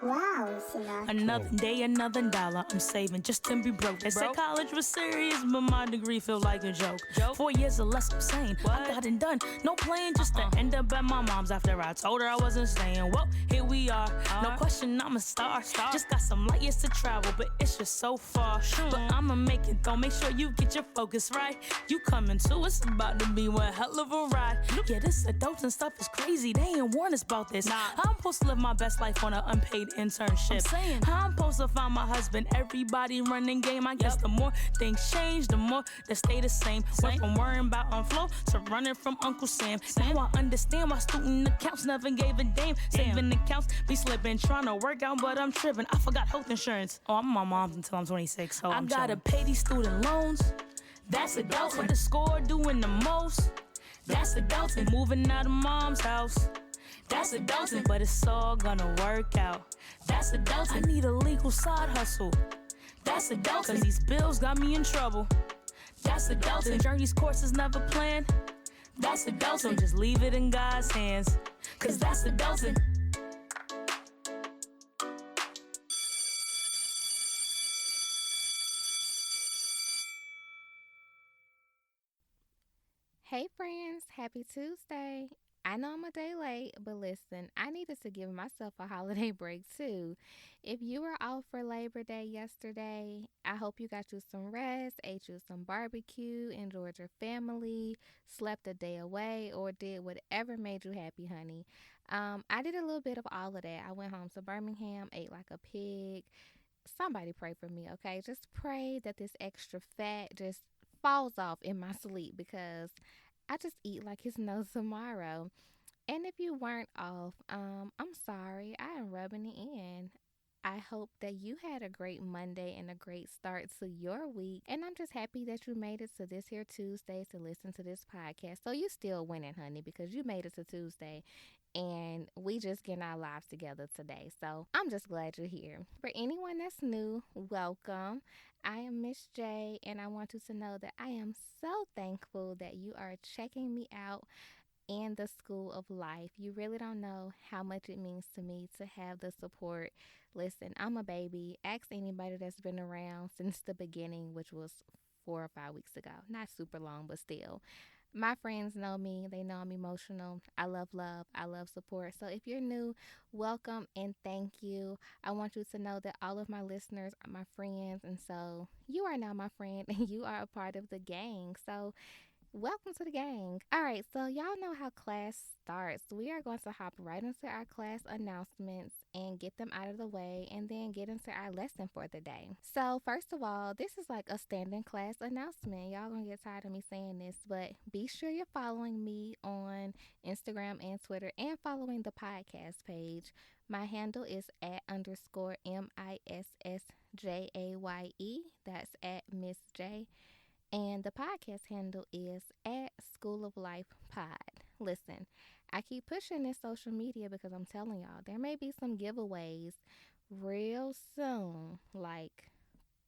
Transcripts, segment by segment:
Wow, Sina. Another day, another dollar. I'm saving just to be broke. They said college was serious, but my degree feel like a joke. 4 years or less, I'm sane. I got it done. No playing, just to end up at my mom's after I told her I wasn't staying. Well, here we are. No question, I'm a star. Just got some light years to travel, but it's just so far. But I'ma make it though. Make sure you get your focus right. You coming too? It's about to be one hell of a ride. Yeah, this adults and stuff is crazy. They ain't warn us about this. I'm supposed to live my best life on an unpaid internship. How I'm supposed to find my husband? Everybody running game. I guess the more things change, the more they stay the same. Went from worrying about on flow to running from Uncle Sam. Now I understand why student accounts never gave a damn. Saving accounts be slipping, trying to work out, but I'm tripping. I forgot health insurance. Oh, I'm my mom's until I'm 26, so I gotta pay these student loans. That's adults. What the score doing the most? That's adulting. Moving out of mom's house. That's adulting. But it's all gonna work out. That's adulting. I need a legal side hustle. That's adulting. Cause these bills got me in trouble. That's adulting. Journey's course is never planned. That's adulting. Just leave it in God's hands. Cause that's adulting. Hey friends, happy Tuesday. I know I'm a day late, but listen, I needed to give myself a holiday break too. If you were off for Labor Day yesterday, I hope you got you some rest, ate you some barbecue, enjoyed your family, slept a day away, or did whatever made you happy, honey. I did a little bit of all of that. I went home to Birmingham, ate like a pig. Somebody pray for me, okay? Just pray that this extra fat just falls off in my sleep because I just eat like it's no tomorrow. And if you weren't off, I'm sorry. I am rubbing it in. I hope that you had a great Monday and a great start to your week. And I'm just happy that you made it to this here Tuesday to listen to this podcast. So you still winning, honey, because you made it to Tuesday and we just getting our lives together today. So I'm just glad you're here. For anyone that's new, welcome. I am Miss Jaye, and I want you to know that I am so thankful that you are checking me out in the school of life. You really don't know how much it means to me to have the support. Listen, I'm a baby. Ask anybody that's been around since the beginning, which was 4 or 5 weeks ago. Not super long, but still. My friends know me. They know I'm emotional. I love love. I love support. So if you're new, welcome and thank you. I want you to know that all of my listeners are my friends. And so you are now my friend and you are a part of the gang. So welcome to the gang. All right, so y'all know how class starts. We are going to hop right into our class announcements and get them out of the way and then get into our lesson for the day. So, first of all, this is like a standing class announcement. Y'all gonna get tired of me saying this, but be sure you're following me on Instagram and Twitter and following the podcast page. My handle is at underscore MISSJAYE. That's at Miss J. And the podcast handle is at School of Life Pod. Listen, I keep pushing this social media because I'm telling y'all, there may be some giveaways real soon. Like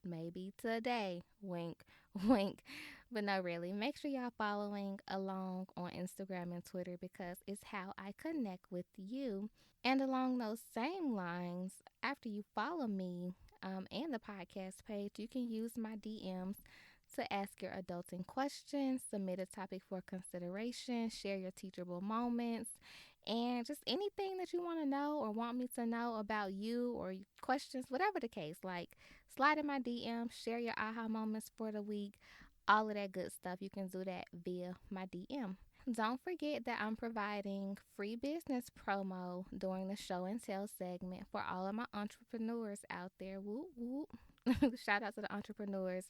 maybe today. Wink, wink. But no, really. Make sure y'all following along on Instagram and Twitter because it's how I connect with you. And along those same lines, after you follow me and the podcast page, you can use my DMs to ask your adulting questions, submit a topic for consideration, share your teachable moments, and just anything that you want to know or want me to know about you or questions, whatever the case. Like, slide in my DM, share your aha moments for the week, all of that good stuff. You can do that via my DM. Don't forget that I'm providing free business promo during the show and tell segment for all of my entrepreneurs out there. Whoop, whoop. Shout out to the entrepreneurs.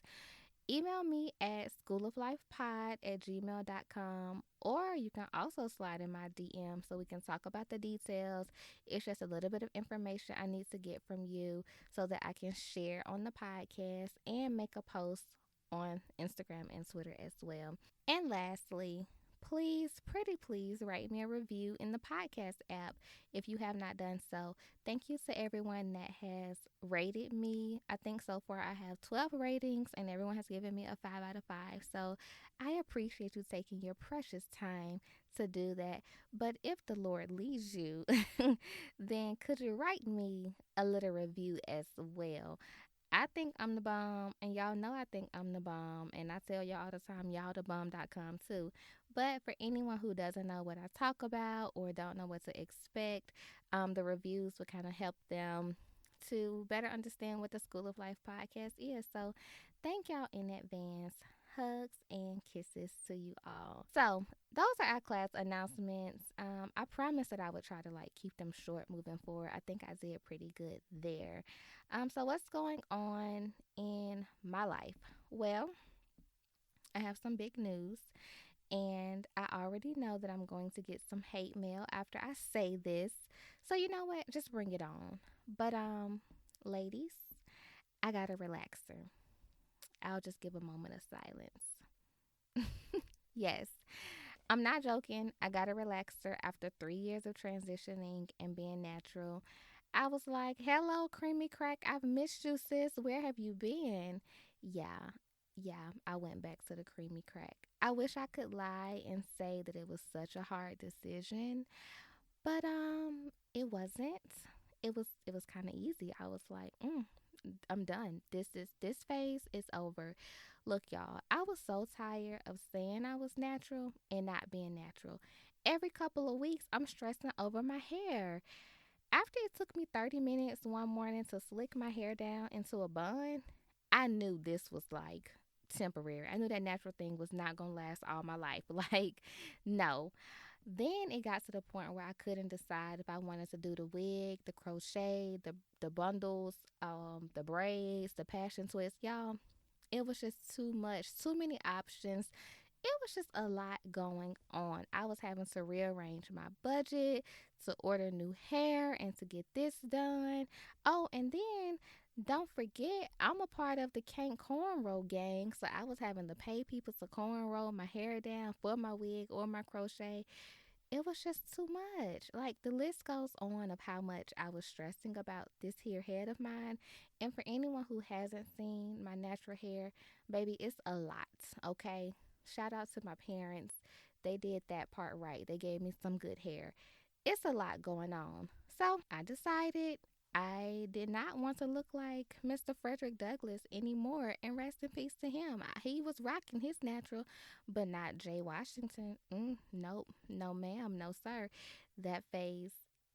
Email me at schooloflifepod@gmail.com, or you can also slide in my DM so we can talk about the details. It's just a little bit of information I need to get from you so that I can share on the podcast and make a post on Instagram and Twitter as well. And lastly, please, pretty please, write me a review in the podcast app if you have not done so. Thank you to everyone that has rated me. I think so far I have 12 ratings and everyone has given me a 5 out of 5. So I appreciate you taking your precious time to do that. But if the Lord leads you, then could you write me a little review as well? I think I'm the bomb, and y'all know I think I'm the bomb, and I tell y'all all the time, y'all the bomb.com too. But for anyone who doesn't know what I talk about or don't know what to expect, the reviews will kind of help them to better understand what the School of Life podcast is. So thank y'all in advance. Hugs and kisses to you all. So those are our class announcements. I promised that I would try to like keep them short moving forward. I think I did pretty good there. So what's going on in my life? Well, I have some big news, and I already know that I'm going to get some hate mail after I say this. So you know what? Just bring it on. But ladies, I got a relaxer. I'll just give a moment of silence. Yes, I'm not joking. I got a relaxer after 3 years of transitioning and being natural. I was like, hello, Creamy Crack. I've missed you, sis. Where have you been? Yeah, yeah, I went back to the Creamy Crack. I wish I could lie and say that it was such a hard decision, but it wasn't. It was kind of easy. I was like, I'm done. This phase is over. Look, y'all, I was so tired of saying I was natural and not being natural. Every couple of weeks, I'm stressing over my hair. After it took me 30 minutes one morning to slick my hair down into a bun, I knew this was like temporary. I knew that natural thing was not going to last all my life. Like, no. Then it got to the point where I couldn't decide if I wanted to do the wig, the crochet, the bundles, the braids, the passion twist. Y'all, it was just too much, too many options. It was just a lot going on. I was having to rearrange my budget, to order new hair, and to get this done. Oh, and then don't forget, I'm a part of the Can't Cornrow gang, so I was having to pay people to cornrow my hair down for my wig or my crochet. It was just too much. Like the list goes on of how much I was stressing about this here head of mine. And for anyone who hasn't seen my natural hair, baby, it's a lot, okay? Shout out to my parents. They did that part right. They gave me some good hair. It's a lot going on. So I decided I did not want to look like Mr. Frederick Douglass anymore. And rest in peace to him. He was rocking his natural, but not Jay Washington. Nope, no ma'am, no sir. That phase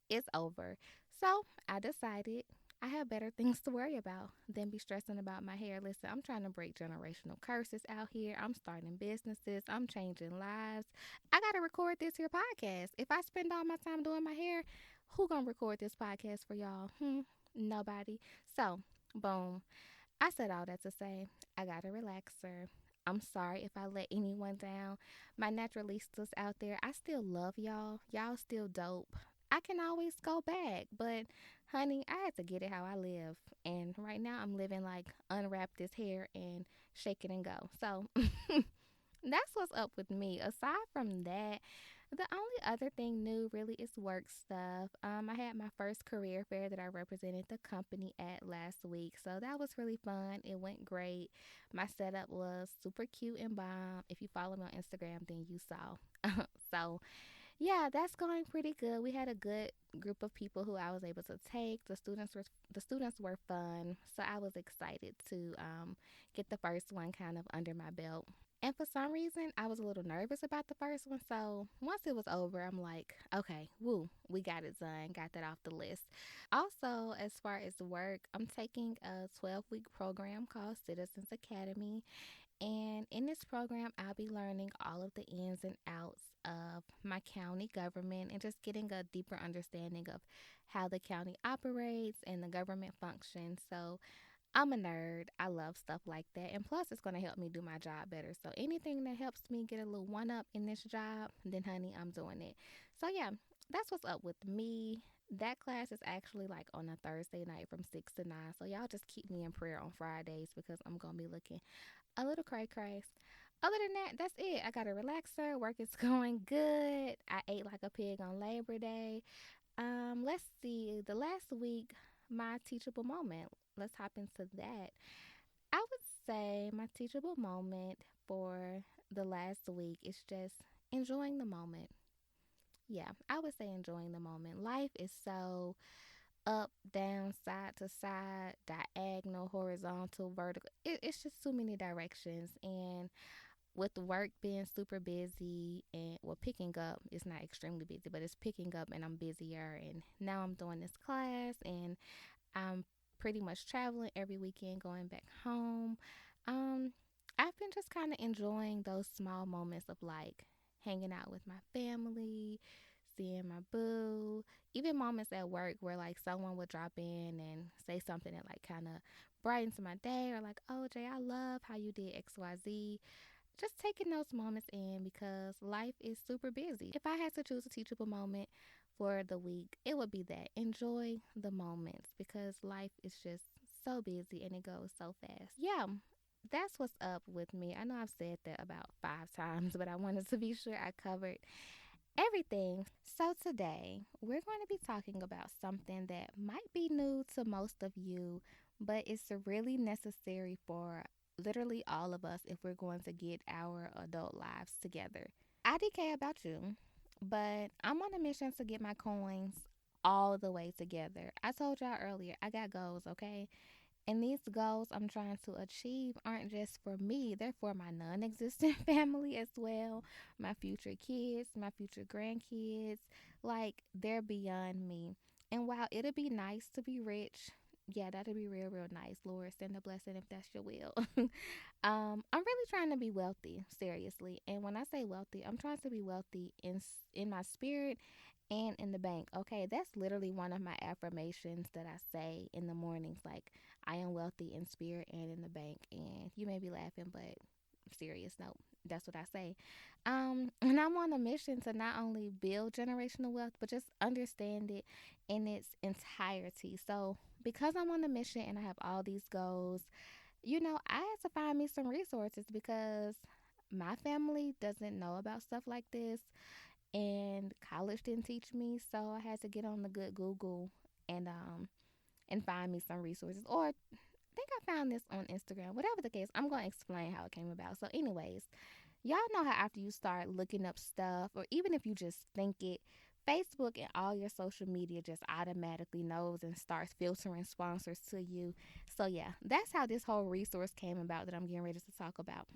is over. So I decided I have better things to worry about than be stressing about my hair. Listen, I'm trying to break generational curses out here. I'm starting businesses. I'm changing lives. I gotta record this here podcast. If I spend all my time doing my hair, who gonna record this podcast for y'all? Nobody. So, boom. I said all that to say I got a relaxer. I'm sorry if I let anyone down. My naturalistas out there, I still love y'all. Y'all still dope. I can always go back, but honey, I had to get it how I live. And right now I'm living like unwrap this hair and shake it and go. So that's what's up with me. Aside from that, the only other thing new really is work stuff. I had my first career fair that I represented the company at last week, so that was really fun. It went great. My setup was super cute and bomb. If you follow me on Instagram, then you saw. So yeah, that's going pretty good. We had a good group of people who I was able to take. The students were fun, so I was excited to get the first one kind of under my belt. And for some reason, I was a little nervous about the first one. So once it was over, I'm like, okay, woo, we got it done. Got that off the list. Also, as far as work, I'm taking a 12-week program called Citizens Academy. And in this program, I'll be learning all of the ins and outs of my county government and just getting a deeper understanding of how the county operates and the government functions. So I'm a nerd. I love stuff like that. And plus, it's going to help me do my job better. So anything that helps me get a little one up in this job, then honey, I'm doing it. So yeah, that's what's up with me. That class is actually like on a Thursday night from 6 to 9. So y'all just keep me in prayer on Fridays because I'm going to be looking a little cray cray. Other than that, that's it. I got a relaxer. Work is going good. I ate like a pig on Labor Day. Let's see. The last week, my teachable moment. Let's hop into that. I would say my teachable moment for the last week is just enjoying the moment. Yeah, I would say enjoying the moment. Life is so up, down, side to side, diagonal, horizontal, vertical. It's just too many directions. And with the work being super busy and well, picking up, it's not extremely busy, but it's picking up and I'm busier. And now I'm doing this class and I'm pretty much traveling every weekend, going back home. Um, I've been just kind of enjoying those small moments of like hanging out with my family, seeing my boo, even moments at work where like someone would drop in and say something that like kind of brightens my day, or like, oh, Jay, I love how you did XYZ. Just taking those moments in because life is super busy. If I had to choose a teachable moment for the week, it would be that. Enjoy the moments because life is just so busy and it goes so fast. Yeah, that's what's up with me. I know I've said that about 5 times, but I wanted to be sure I covered everything. So today, we're going to be talking about something that might be new to most of you, but it's really necessary for literally all of us if we're going to get our adult lives together. IDK about you, but I'm on a mission to get my coins all the way together. I told y'all earlier, I got goals, okay? And these goals I'm trying to achieve aren't just for me, they're for my non existent family as well, my future kids, my future grandkids. Like, they're beyond me. And while it'll be nice to be rich, yeah, that'll be real, real nice. Lord, send a blessing if that's your will. I'm really trying to be wealthy, seriously. And when I say wealthy, I'm trying to be wealthy in my spirit and in the bank. Okay, that's literally one of my affirmations that I say in the mornings. Like, I am wealthy in spirit and in the bank. And you may be laughing, but serious note, that's what I say. And I'm on a mission to not only build generational wealth, but just understand it in its entirety. So, because I'm on a mission and I have all these goals, I had to find me some resources because my family doesn't know about stuff like this and college didn't teach me, so I had to get on the good Google and find me some resources. Or I think I found this on Instagram. Whatever the case, I'm going to explain how it came about. So anyways, y'all know how after you start looking up stuff, or even if you just think it, Facebook and all your social media just automatically knows and starts filtering sponsors to you. So yeah, that's how this whole resource came about that I'm getting ready to talk about.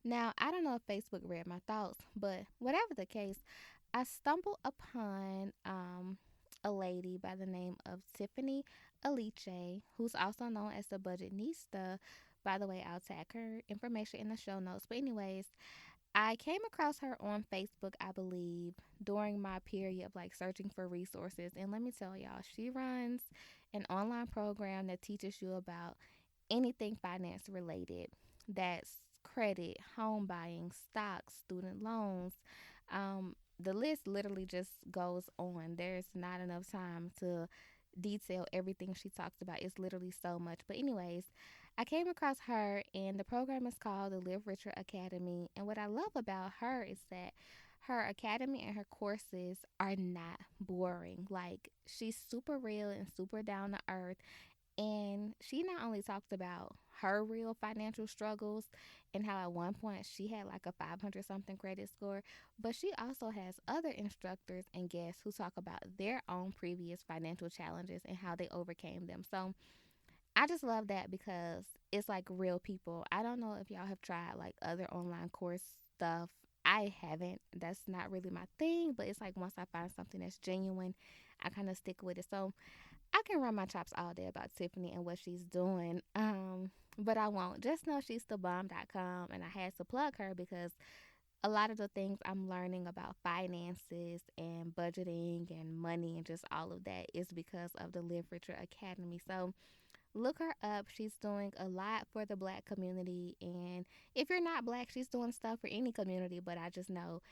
Now, I don't know if Facebook read my thoughts, but whatever the case, I stumbled upon a lady by the name of Tiffany Aliche, who's also known as the Budgetnista. By the way, I'll tag her information in the show notes. But anyways, I came across her on Facebook, I believe, during my period of like searching for resources. And let me tell y'all, she runs an online program that teaches you about anything finance related. That's credit, home buying, stocks, student loans. The list literally just goes on. There's not enough time to detail everything she talks about. It's literally so much. But, anyways, I came across her, and the program is called the Live Richer Academy. And what I love about her is that her academy and her courses are not boring. Like, she's super real and super down to earth, and she not only talks about her real financial struggles and how at one point she had like a 500 something credit score, but she also has other instructors and guests who talk about their own previous financial challenges and how they overcame them. So I just love that because it's like real people. I don't know if y'all have tried like other online course stuff. I haven't. That's not really my thing, but it's like once I find something that's genuine, I kind of stick with it. So I can run my chops all day about Tiffany and what she's doing, but I won't. Just know she's the bomb.com, and I had to plug her because a lot of the things I'm learning about finances and budgeting and money and just all of that is because of the Live Richer Academy. So look her up. She's doing a lot for the Black community, and if you're not Black, she's doing stuff for any community, but I just know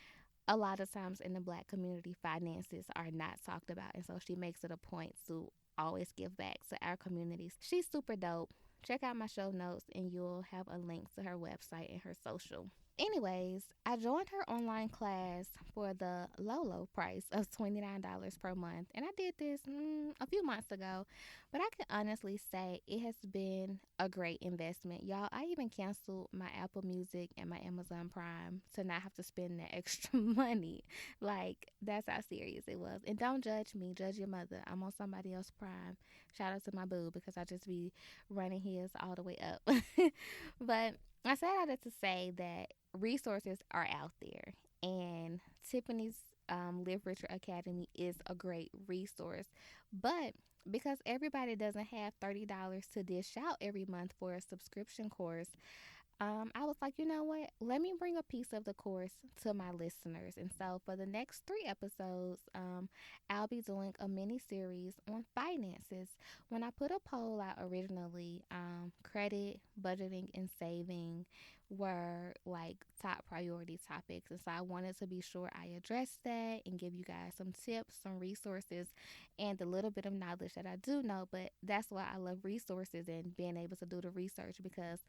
a lot of times in the Black community, finances are not talked about. And so she makes it a point to always give back to our communities. She's super dope. check out my show notes and you'll have a link to her website and her social. Anyways, I joined her online class for the low price of $29 per month. And I did this a few months ago, but I can honestly say it has been a great investment. Y'all, I even canceled my Apple Music and my Amazon Prime to not have to spend that extra money. Like, that's how serious it was. And don't judge me, judge your mother. I'm on somebody else's Prime. Shout out to my boo because I just be running his all the way up. But I said all that to say that resources are out there, and Tiffany's Live Richer Academy is a great resource. But because everybody doesn't have $30 to dish out every month for a subscription course, I was like, you know what? Let me bring a piece of the course to my listeners. And so for the next 3 episodes, I'll be doing a mini series on finances. When I put a poll out originally, credit, budgeting, and saving were like top priority topics. And so I wanted to be sure I addressed that and give you guys some tips, some resources, and the little bit of knowledge that I do know. But that's why I love resources and being able to do the research because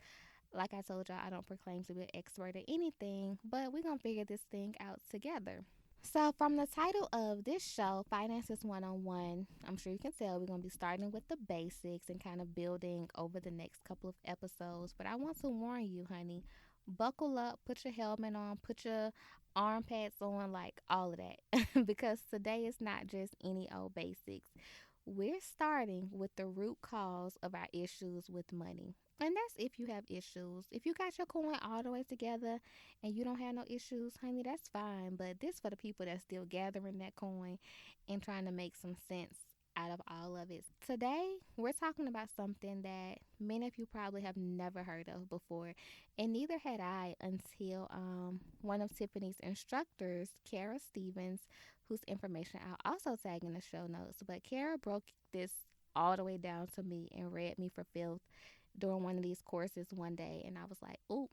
like I told y'all, I don't proclaim to be an expert at anything, but we're going to figure this thing out together. So, from the title of this show, Finances 101, I'm sure you can tell we're going to be starting with the basics and kind of building over the next couple of episodes. But I want to warn you, honey, buckle up, put your helmet on, put your arm pads on, like all of that. Because today is not just any old basics. We're starting with the root cause of our issues with money. And that's if you have issues. If you got your coin all the way together and you don't have no issues, honey, that's fine. But this for the people that's still gathering that coin and trying to make some sense out of all of it. Today, we're talking about something that many of you probably have never heard of before, and neither had I until one of Tiffany's instructors, Kara Stevens, whose information I'll also tag in the show notes. But Kara broke this all the way down to me and read me for filth during one of these courses one day, and I was like, "Ooh,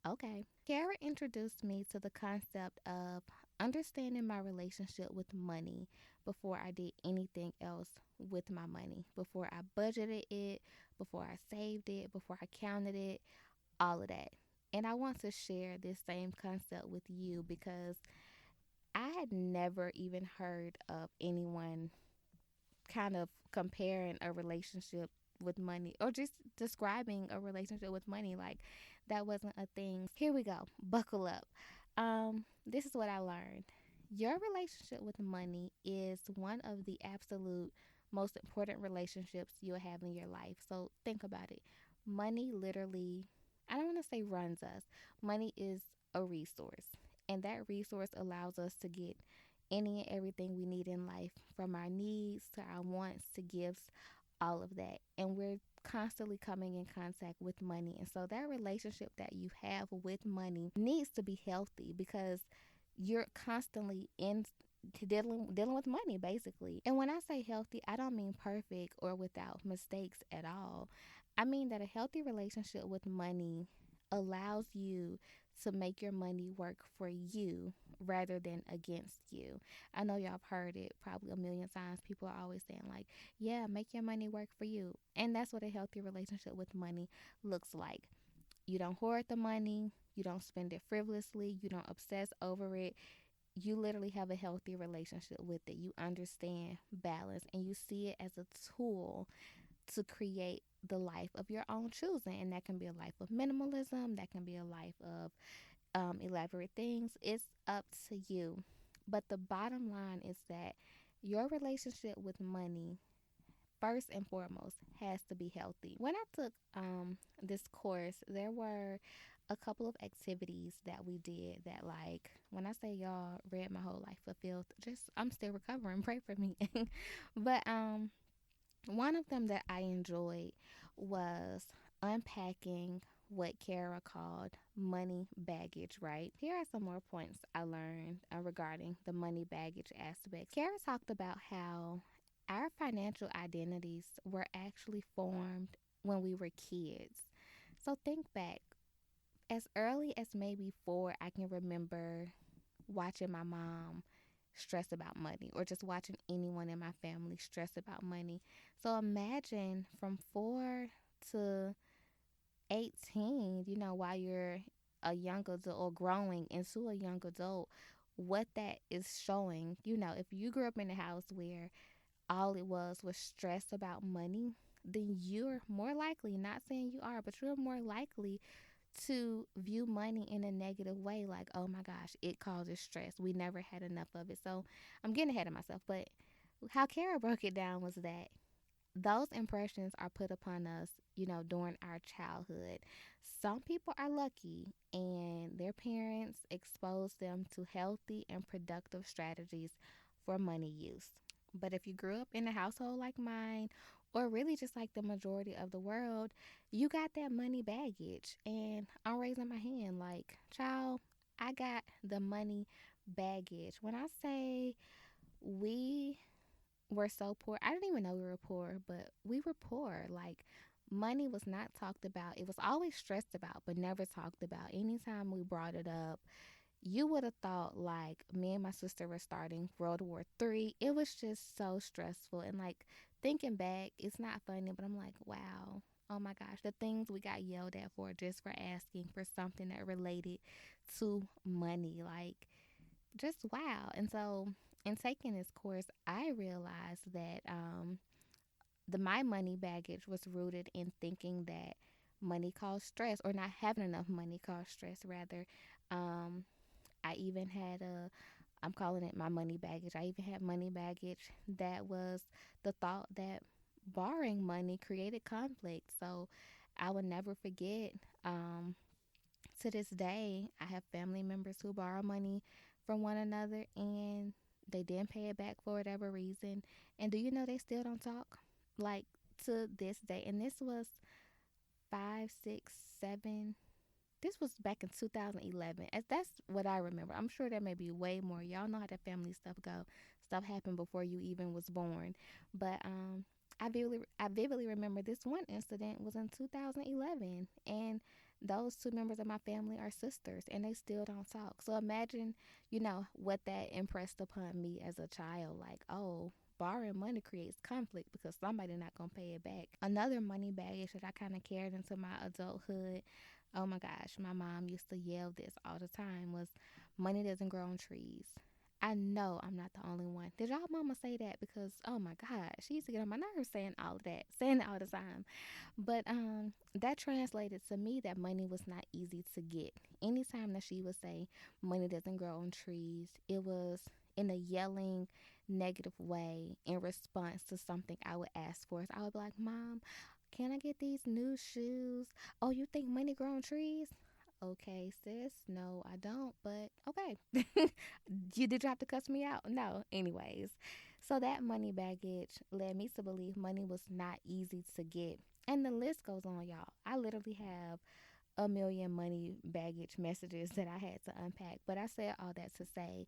okay." Kara introduced me to the concept of understanding my relationship with money before I did anything else with my money, before I budgeted it, before I saved it, before I counted it, all of that. And I want to share this same concept with you because I had never even heard of anyone kind of comparing a relationship with money or just describing a relationship with money. Like, that wasn't a thing. Here we go. Buckle up. This is what I learned. Your relationship with money is one of the absolute most important relationships you'll have in your life. So think about it. Money literally, I don't want to say runs us. Money is a resource, and that resource allows us to get any and everything we need in life, from our needs to our wants to gifts, all of that. And we're constantly coming in contact with money. And so that relationship that you have with money needs to be healthy because you're constantly in dealing with money basically. And when I say healthy, I don't mean perfect or without mistakes at all. I mean that a healthy relationship with money allows you to make your money work for you rather than against you. I know y'all have heard it probably a million times. People are always saying, like, yeah, make your money work for you. And that's what a healthy relationship with money looks like. You don't hoard the money, you don't spend it frivolously, you don't obsess over it. You literally have a healthy relationship with it. You understand balance and you see it as a tool to create the life of your own choosing. And that can be a life of minimalism, that can be a life of elaborate things. It's up to you. But the bottom line is that your relationship with money, first and foremost, has to be healthy. When I took this course, there were a couple of activities that we did that, like, when I say y'all read my whole life for filth, just I'm still recovering. Pray for me. But one of them that I enjoyed was unpacking what Kara called money baggage, right? Here are some more points I learned regarding the money baggage aspect. Kara talked about how our financial identities were actually formed when we were kids. So think back. As early as maybe 4, I can remember watching my mom stress about money or just watching anyone in my family stress about money. So imagine from 4 to 18, while you're a young adult or growing into a young adult, what that is showing, if you grew up in a house where all it was stress about money, then you're more likely, not saying you are, but you're more likely to view money in a negative way, like, oh my gosh, it causes stress. We never had enough of it. So I'm getting ahead of myself, but how Kara broke it down was that those impressions are put upon us, during our childhood. Some people are lucky and their parents expose them to healthy and productive strategies for money use. But if you grew up in a household like mine, or really just like the majority of the world, you got that money baggage. And I'm raising my hand like, child, I got the money baggage. When I say we were so poor. I didn't even know we were poor, but we were poor. Like, money was not talked about. It was always stressed about, but never talked about. Anytime we brought it up, you would have thought like me and my sister were starting World War III. It was just so stressful. And like thinking back, it's not funny, but I'm like, wow. Oh my gosh, the things we got yelled at for just for asking for something that related to money. Like, just wow. And so, in taking this course, I realized that the my money baggage was rooted in thinking that money caused stress, or not having enough money caused stress. Rather, um, I even had I'm calling it my money baggage. I even had money baggage that was the thought that borrowing money created conflict. So I will never forget. To this day, I have family members who borrow money from one another and they didn't pay it back for whatever reason. And do you know they still don't talk? Like, to this day. And this was 5, 6, 7. This was back in 2011. As that's what I remember. I'm sure there may be way more. Y'all know how that family stuff go. Stuff happened before you even was born. But I vividly remember this one incident was in 2011, and those two members of my family are sisters, and they still don't talk. So imagine, what that impressed upon me as a child. Like, oh, borrowing money creates conflict because somebody not gonna pay it back. Another money baggage that I kind of carried into my adulthood. Oh my gosh, my mom used to yell this all the time was money doesn't grow on trees. I know I'm not the only one. Did y'all mama say that? Because oh my God, she used to get on my nerves saying all of that, saying it all the time. But that translated to me that money was not easy to get. Anytime that she would say money doesn't grow on trees, it was in a yelling negative way in response to something I would ask for. So I would be like, Mom, can I get these new shoes? Oh, you think money grow on trees? Okay, sis. No, I don't, but okay. Did you have to cuss me out? No. Anyways, so that money baggage led me to believe money was not easy to get. And the list goes on, y'all. I literally have a million money baggage messages that I had to unpack. But I said all that to say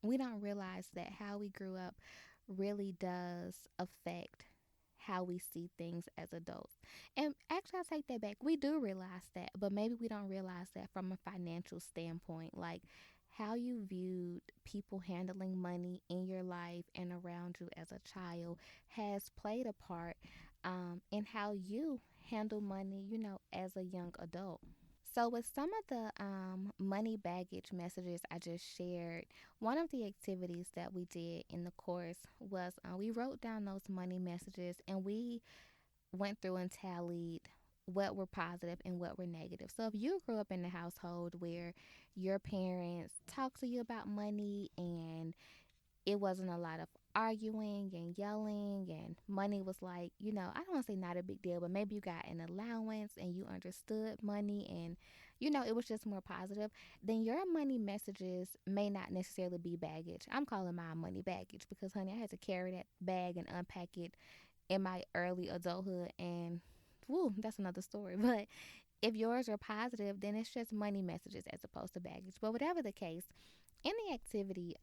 we don't realize that how we grew up really does affect how we see things as adults. And actually, I take that back. We do realize that, but maybe we don't realize that from a financial standpoint. Like how you viewed people handling money in your life and around you as a child has played a part in how you handle money, as a young adult. So, with some of the money baggage messages I just shared, one of the activities that we did in the course was we wrote down those money messages and we went through and tallied what were positive and what were negative. So, if you grew up in a household where your parents talked to you about money and it wasn't a lot of arguing and yelling, and money was like, I don't want to say not a big deal, but maybe you got an allowance and you understood money and it was just more positive, then your money messages may not necessarily be baggage. I'm calling mine money baggage because honey, I had to carry that bag and unpack it in my early adulthood, and woo, that's another story. But if yours are positive, then it's just money messages as opposed to baggage. But whatever the case, in the activity,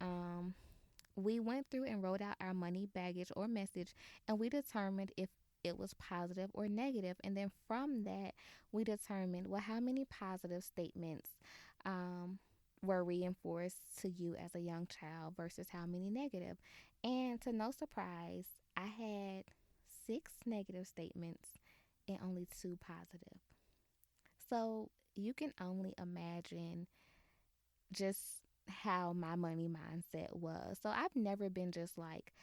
we went through and wrote out our money baggage or message, and we determined if it was positive or negative. And then from that, we determined, well, how many positive statements um, were reinforced to you as a young child versus how many negative. And to no surprise, I had 6 negative statements and only two positive. So you can only imagine just how my money mindset was. So I've never been just like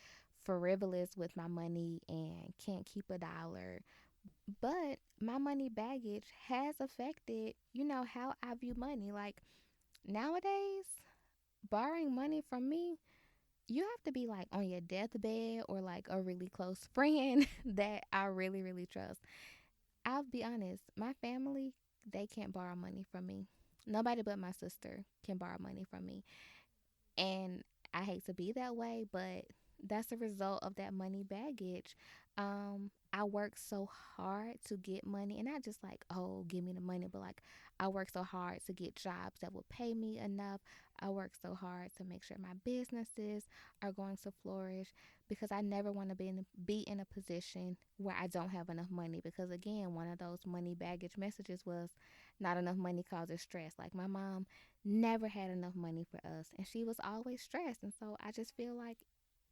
frivolous with my money and can't keep a dollar. But my money baggage has affected, how I view money. Like nowadays, borrowing money from me, you have to be like on your deathbed or like a really close friend that I really, really trust. I'll be honest, my family, they can't borrow money from me. Nobody but my sister can borrow money from me. And I hate to be that way, but that's a result of that money baggage. I work so hard to get money, and not just like, oh, give me the money, but like I work so hard to get jobs that will pay me enough. I work so hard to make sure my businesses are going to flourish because I never want to be in a position where I don't have enough money. Because again, one of those money baggage messages was not enough money causes stress. Like my mom never had enough money for us, and she was always stressed. And so I just feel like,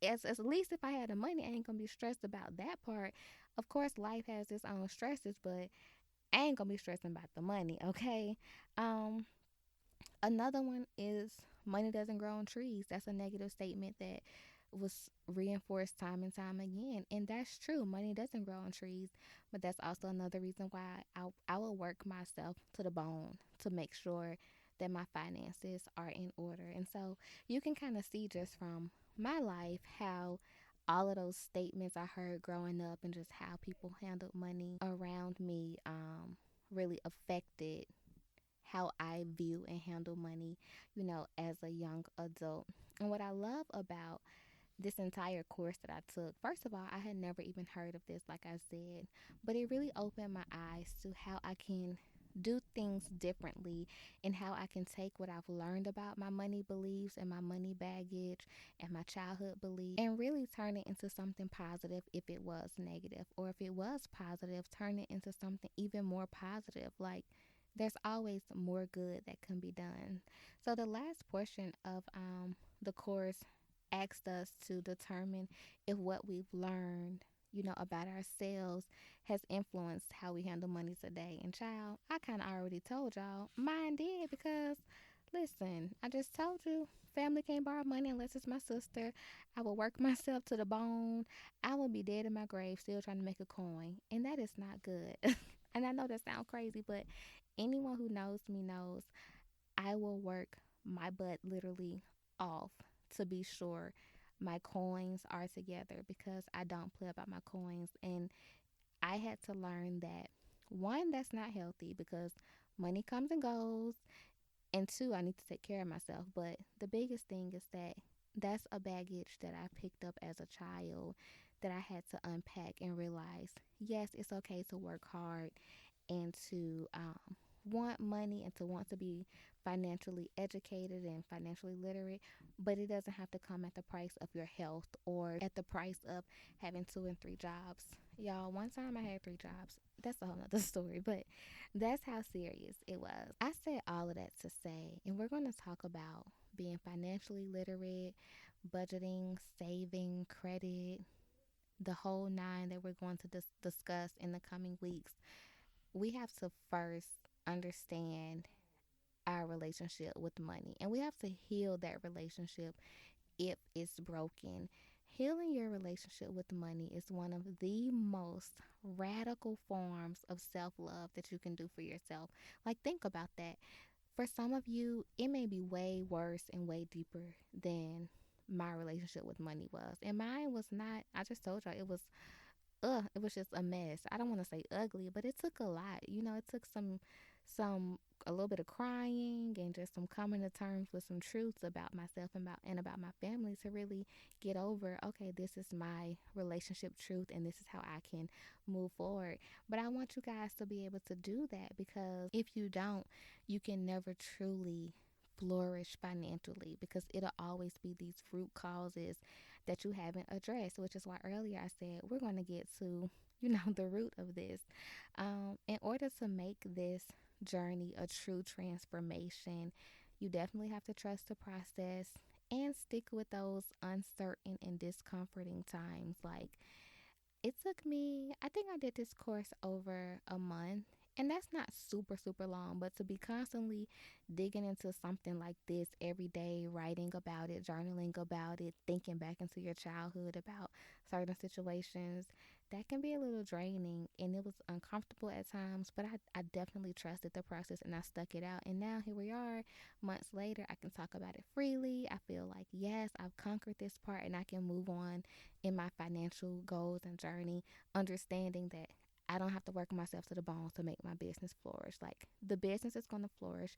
as at least if I had the money, I ain't gonna be stressed about that part. Of course, life has its own stresses, but I ain't gonna be stressing about the money. Okay. Um, Another one is money doesn't grow on trees. That's a negative statement that was reinforced time and time again. And that's true. Money doesn't grow on trees. But that's also another reason why I will work myself to the bone to make sure that my finances are in order. And so you can kind of see just from my life how all of those statements I heard growing up and just how people handled money around me really affected how I view and handle money, as a young adult. And what I love about this entire course that I took, first of all, I had never even heard of this, like I said, but it really opened my eyes to how I can do things differently and how I can take what I've learned about my money beliefs and my money baggage and my childhood beliefs and really turn it into something positive if it was negative, or if it was positive, turn it into something even more positive. Like there's always more good that can be done. So the last portion of the course asked us to determine if what we've learned, about ourselves has influenced how we handle money today. And child, I kind of already told y'all mine did because listen, I just told you family can't borrow money unless it's my sister. I will work myself to the bone. I will be dead in my grave still trying to make a coin. And that is not good. And I know that sounds crazy, but anyone who knows me knows I will work my butt literally off to be sure my coins are together because I don't play about my coins. And I had to learn that one, that's not healthy because money comes and goes, and two, I need to take care of myself. But the biggest thing is that that's a baggage that I picked up as a child that I had to unpack and realize yes, it's okay to work hard and to want money and to want to be financially educated and financially literate, but it doesn't have to come at the price of your health or at the price of having two and three jobs. Y'all, one time I had three jobs. That's a whole nother story, but that's how serious it was. I said all of that to say, and we're going to talk about being financially literate, budgeting, saving, credit, the whole nine that we're going to discuss in the coming weeks. We have to first understand our relationship with money, and we have to heal that relationship if it's broken. Healing your relationship with money is one of the most radical forms of self love that you can do for yourself. Like, think about that. For some of you, it may be way worse and way deeper than my relationship with money was. And mine was not, I just told y'all, it was just a mess. I don't want to say ugly, but it took a lot. It took some a little bit of crying and just some coming to terms with some truths about myself and about my family to really get over, okay, this is my relationship truth and this is how I can move forward. But I want you guys to be able to do that, because if you don't, you can never truly flourish financially, because it'll always be these root causes that you haven't addressed, which is why earlier I said we're going to get to, the root of this. In order to make this journey a true transformation, you definitely have to trust the process and stick with those uncertain and discomforting times. Like, It took me, I think I did this course over a month. And that's not super, super long, but to be constantly digging into something like this every day, writing about it, journaling about it, thinking back into your childhood about certain situations, that can be a little draining. And it was uncomfortable at times, but I definitely trusted the process and I stuck it out. And now here we are, months later, I can talk about it freely. I feel like, yes, I've conquered this part and I can move on in my financial goals and journey, understanding that I don't have to work myself to the bone to make my business flourish. Like the business is going to flourish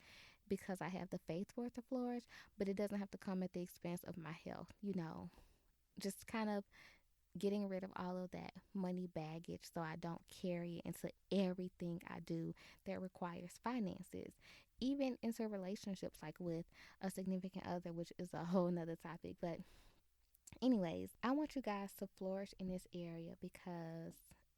because I have the faith for it to flourish, but it doesn't have to come at the expense of my health, just kind of getting rid of all of that money baggage so I don't carry it into everything I do that requires finances. Even into relationships like with a significant other, which is a whole nother topic. But anyways, I want you guys to flourish in this area because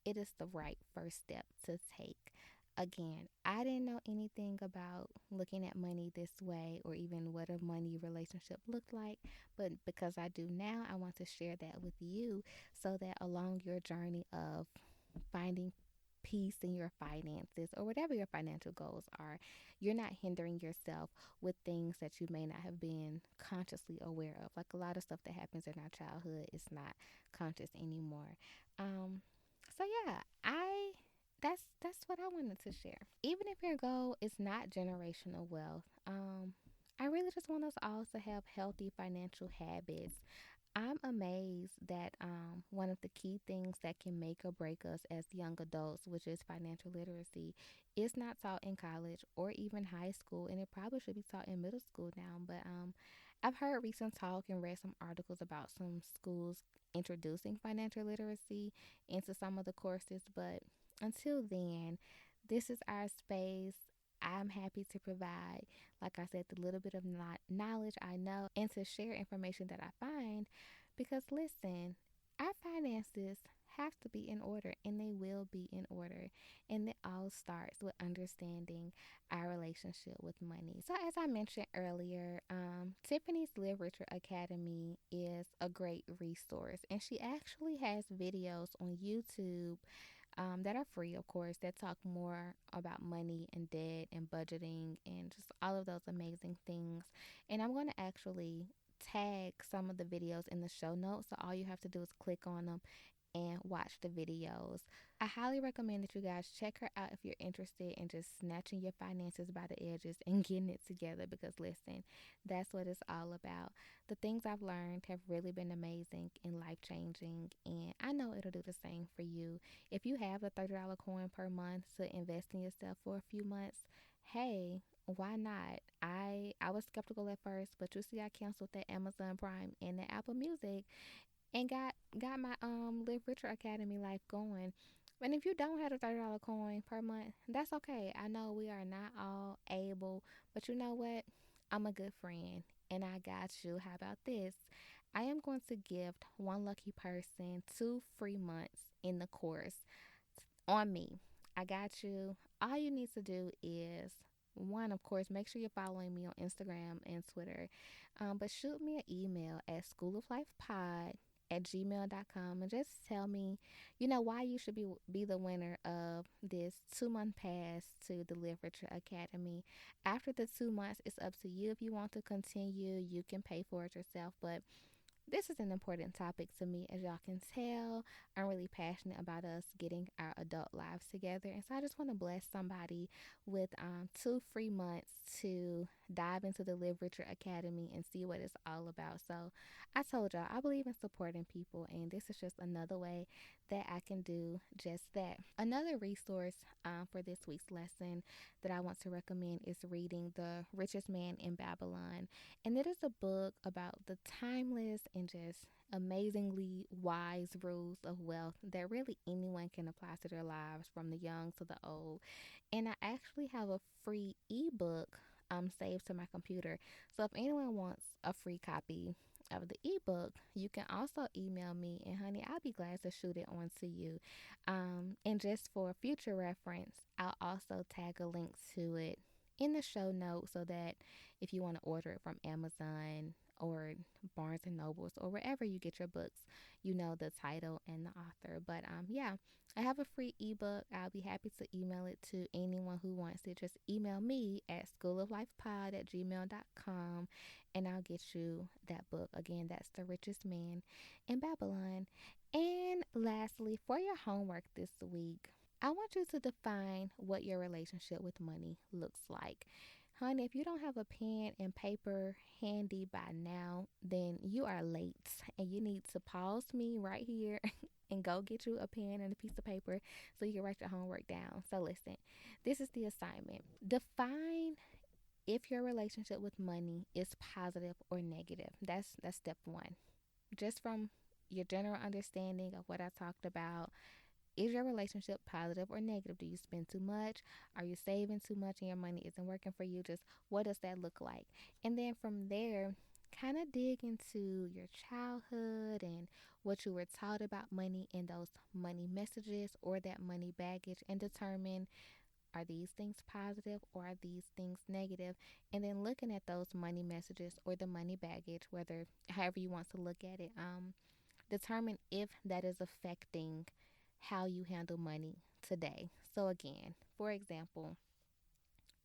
it is the right first step to take. Again, I didn't know anything about looking at money this way or even what a money relationship looked like, but because I do now, I want to share that with you so that along your journey of finding peace in your finances or whatever your financial goals are, you're not hindering yourself with things that you may not have been consciously aware of. Like a lot of stuff that happens in our childhood is not conscious anymore. Um, so yeah, I that's what I wanted to share. Even if your goal is not generational wealth, I really just want us all to have healthy financial habits. I'm amazed that one of the key things that can make or break us as young adults, which is financial literacy, is not taught in college or even high school, and it probably should be taught in middle school now. But I've heard recent talk and read some articles about some schools introducing financial literacy into some of the courses, but until then, this is our space. I'm happy to provide, like I said, the little bit of knowledge I know and to share information that I find because listen, our finances have to be in order and they will be in order. And it all starts with understanding our relationship with money. So, as I mentioned earlier, Tiffany's Live Richer Academy is a great resource, and she actually has videos on YouTube that are free, of course, that talk more about money and debt and budgeting and just all of those amazing things. And I'm going to actually tag some of the videos in the show notes. So all you have to do is click on them and watch the videos. I highly recommend that you guys check her out if you're interested in just snatching your finances by the edges and getting it together because listen, that's what it's all about. The things I've learned have really been amazing and life changing, and I know it'll do the same for you. If you have a $30 coin per month to invest in yourself for a few months, hey, why not? I was skeptical at first, but you see I canceled that Amazon Prime and the Apple Music and got my Live Richer Academy life going. And if you don't have a $30 coin per month, that's okay. I know we are not all able, but you know what? I'm a good friend and I got you. How about this? I am going to gift one lucky person 2 free months in the course on me. I got you. All you need to do is one, of course, make sure you're following me on Instagram and Twitter. But shoot me an email at schooloiflifepod@gmail.com and just tell me, why you should be the winner of this 2 month pass to the Live Richer Academy. After the 2 months, it's up to you if you want to continue. You can pay for it yourself, but this is an important topic to me, as y'all can tell. I'm really passionate about us getting our adult lives together. And so I just want to bless somebody with 2 free months to dive into the Live Richer Academy and see what it's all about. So I told y'all, I believe in supporting people, and this is just another way that I can do just that. Another resource for this week's lesson that I want to recommend is reading The Richest Man in Babylon. And it is a book about the timeless and just amazingly wise rules of wealth that really anyone can apply to their lives from the young to the old. And I actually have a free ebook saved to my computer. So if anyone wants a free copy of the ebook, you can also email me, and honey, I'll be glad to shoot it on to you. And just for future reference, I'll also tag a link to it in the show notes so that if you want to order it from Amazon or Barnes and Nobles or wherever you get your books. You know the title and the author. But yeah, I have a free ebook. I'll be happy to email it to anyone who wants it. Just email me at schooloflifepod@gmail.com and I'll get you that book. Again, that's The Richest Man in Babylon. And lastly, for your homework this week, I want you to define what your relationship with money looks like. Honey, if you don't have a pen and paper handy by now, then you are late and you need to pause me right here and go get you a pen and a piece of paper so you can write your homework down. So, listen, this is the assignment. Define if your relationship with money is positive or negative. That's step one. Just from your general understanding of what I talked about, is your relationship positive or negative? Do you spend too much? Are you saving too much and your money isn't working for you? Just what does that look like? And then from there, kind of dig into your childhood and what you were taught about money and those money messages or that money baggage and determine, are these things positive or are these things negative? And then looking at those money messages or the money baggage, whether however you want to look at it, determine if that is affecting how you handle money today. So, again, for example,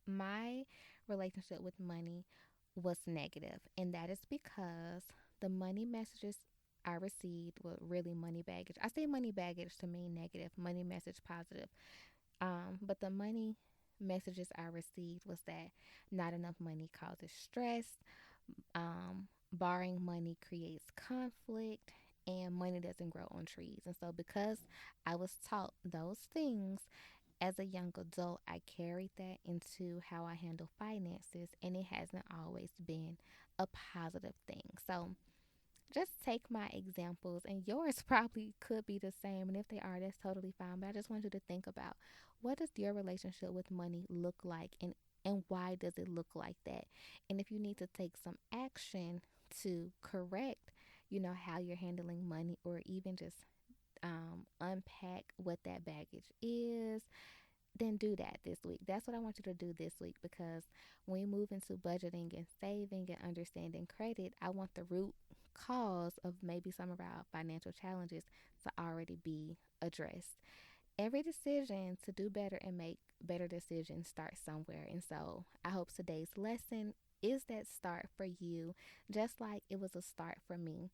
my relationship with money was negative, and that is because the money messages I received were really money baggage. I say money baggage to mean negative, money message positive. But the money messages I received was that not enough money causes stress, borrowing money creates conflict, and money doesn't grow on trees. And so, because I was taught those things as a young adult, I carried that into how I handle finances, and it hasn't always been a positive thing. So, just take my examples, and yours probably could be the same. And if they are, that's totally fine. But I just want you to think about, what does your relationship with money look like, and why does it look like that? And if you need to take some action to correct, how you're handling money, or even just unpack what that baggage is, then do that this week. That's what I want you to do this week, because when we move into budgeting and saving and understanding credit, I want the root cause of maybe some of our financial challenges to already be addressed. Every decision to do better and make better decisions starts somewhere. And so I hope today's lesson is that start for you, just like it was a start for me.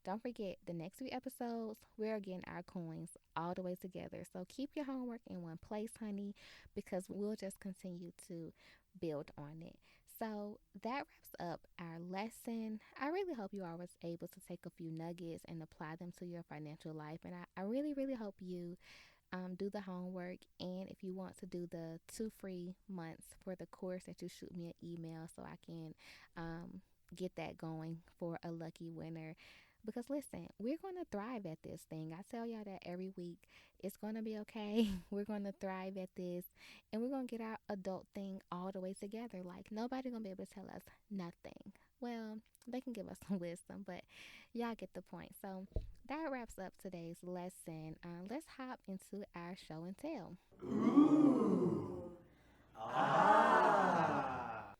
Don't forget, the next few episodes, we're getting our coins all the way together. So keep your homework in one place, honey, because we'll just continue to build on it. So that wraps up our lesson. I really hope you all was able to take a few nuggets and apply them to your financial life. And I really, really hope you do the homework. And if you want to do the 2 free months for the course, that you shoot me an email so I can get that going for a lucky winner. Because listen, we're going to thrive at this thing. I tell y'all that every week. It's going to be okay. We're going to thrive at this. And we're going to get our adult thing all the way together. Like, nobody going to be able to tell us nothing. Well, they can give us some wisdom, but y'all get the point. So that wraps up today's lesson. Let's hop into our show and tell. Ooh. Ah.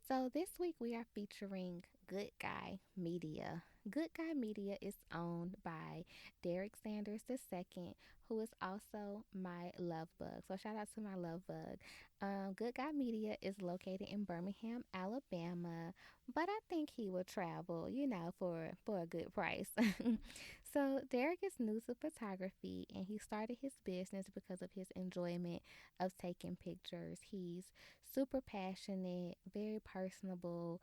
So this week we are featuring Good Guy Media. Good Guy Media is owned by Derek Sanders II, who is also my love bug. So shout out to my love bug. Good Guy Media is located in Birmingham, Alabama, but I think he will travel, for a good price. So Derek is new to photography, and he started his business because of his enjoyment of taking pictures. He's super passionate, very personable,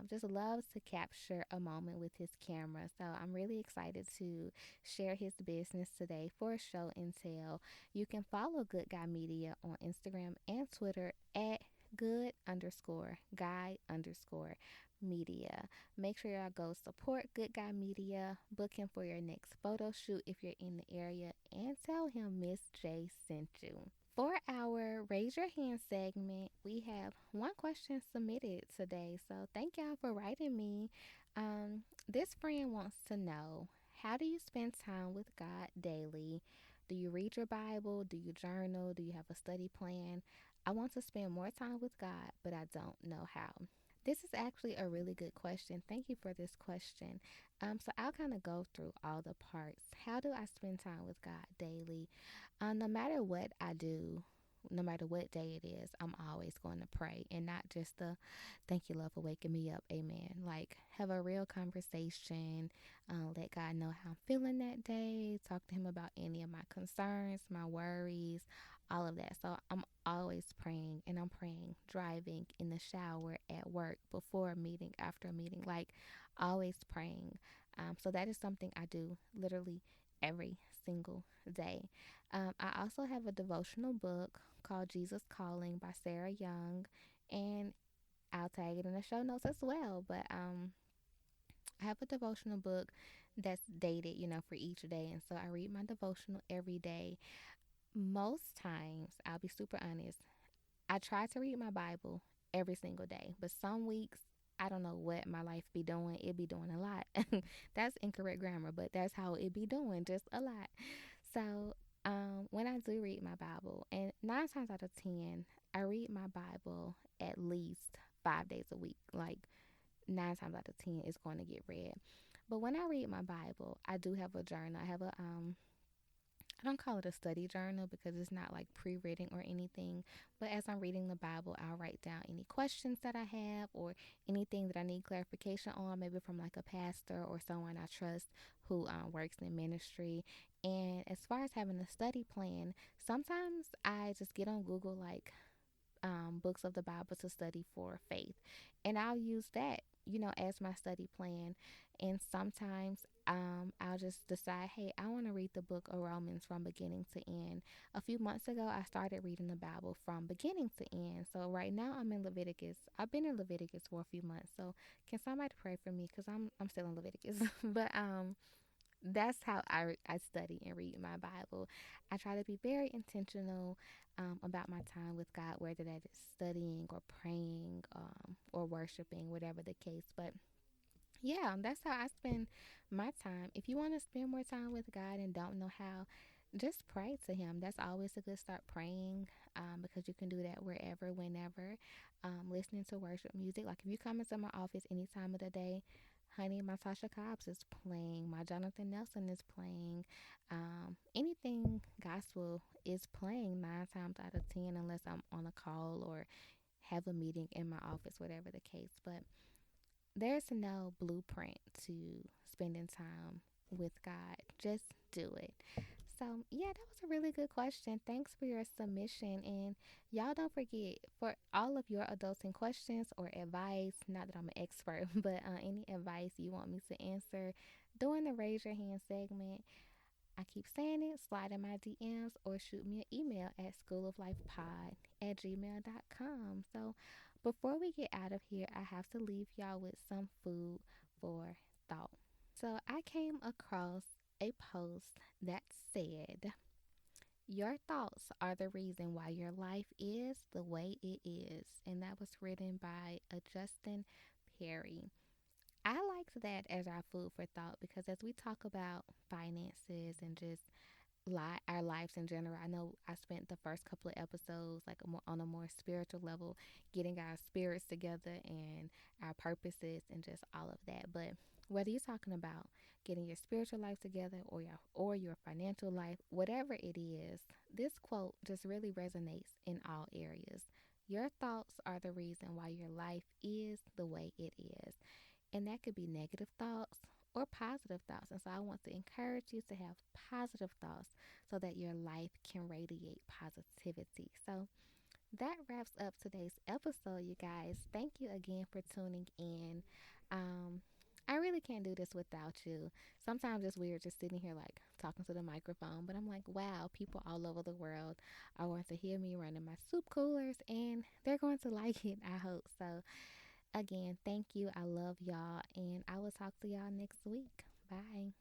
just loves to capture a moment with his camera. So I'm really excited to share his business today for show and tell. You can follow Good Guy Media on Instagram and Twitter at good_guy_media. Make sure y'all go support Good Guy Media, book him for your next photo shoot if you're in the area, and tell him Miss J sent you. For our Raise Your Hand segment, we have one question submitted today. So thank y'all for writing me. This friend wants to know, how do you spend time with God daily? Do you read your Bible? Do you journal? Do you have a study plan? I want to spend more time with God, but I don't know how. This is actually a really good question. Thank you for this question. So I'll kind of go through all the parts. How do I spend time with God daily? No matter what I do, no matter what day it is, I'm always going to pray and not just the thank you, Lord, for waking me up. Amen. Like, have a real conversation. Let God know how I'm feeling that day. Talk to Him about any of my concerns, my worries, all of that. So I'm always praying, and I'm praying driving, in the shower, at work, before a meeting, after a meeting, like always praying. So that is something I do literally every single day. I also have a devotional book called Jesus Calling by Sarah Young, and I'll tag it in the show notes as well. But I have a devotional book that's dated, for each day, and so I read my devotional every day. Most times, I'll be super honest, I try to read my Bible every single day, but some weeks I don't know what my life be doing. It be doing a lot. That's incorrect grammar, but that's how it be doing, just a lot. So, when I do read my Bible, and 9 times out of 10, I read my Bible at least 5 days a week. Like 9 times out of 10, it's going to get read. But when I read my Bible, I do have a journal. I have a I don't call it a study journal because it's not like pre-written or anything. But as I'm reading the Bible, I'll write down any questions that I have or anything that I need clarification on, maybe from like a pastor or someone I trust who works in ministry. And as far as having a study plan, sometimes I just get on Google, like books of the Bible to study for faith. And I'll use that, as my study plan. And sometimes I'll just decide, hey, I want to read the book of Romans from beginning to end. A few months ago, I started reading the Bible from beginning to end. So right now, I'm in Leviticus. I've been in Leviticus for a few months. So can somebody pray for me? Because I'm still in Leviticus. But that's how I study and read my Bible. I try to be very intentional about my time with God, whether that is studying or praying or worshiping, whatever the case. But yeah, that's how I spend my time. If you want to spend more time with God and don't know how, just pray to Him. That's always a good start, praying, because you can do that wherever, whenever. Listening to worship music. Like if you come into my office any time of the day, honey, my Tasha Cobbs is playing, my Jonathan Nelson is playing, anything gospel is playing 9 times out of 10, unless I'm on a call or have a meeting in my office, whatever the case. But there's no blueprint to spending time with God. Just do it. So, yeah, that was a really good question. Thanks for your submission. And y'all don't forget, for all of your adulting questions or advice, not that I'm an expert, but any advice you want me to answer during the Raise Your Hand segment, I keep saying it, slide in my DMs or shoot me an email at schooloflifepod@gmail.com. So before we get out of here, I have to leave y'all with some food for thought. So I came across a post that said, your thoughts are the reason why your life is the way it is. And that was written by a Justin Perry. I liked that as our food for thought because as we talk about finances and just our lives in general, I know I spent the first couple of episodes like on a more spiritual level, getting our spirits together and our purposes and just all of that. But whether you're talking about getting your spiritual life together or your financial life, whatever it is, this quote just really resonates in all areas. Your thoughts are the reason why your life is the way it is. And that could be negative thoughts or positive thoughts. And so I want to encourage you to have positive thoughts so that your life can radiate positivity. So that wraps up today's episode, you guys. Thank you again for tuning in. I really can't do this without you. Sometimes it's weird just sitting here like talking to the microphone, but I'm like, wow, people all over the world are going to hear me running my soup coolers and they're going to like it, I hope. So again, thank you. I love y'all, and I will talk to y'all next week. Bye.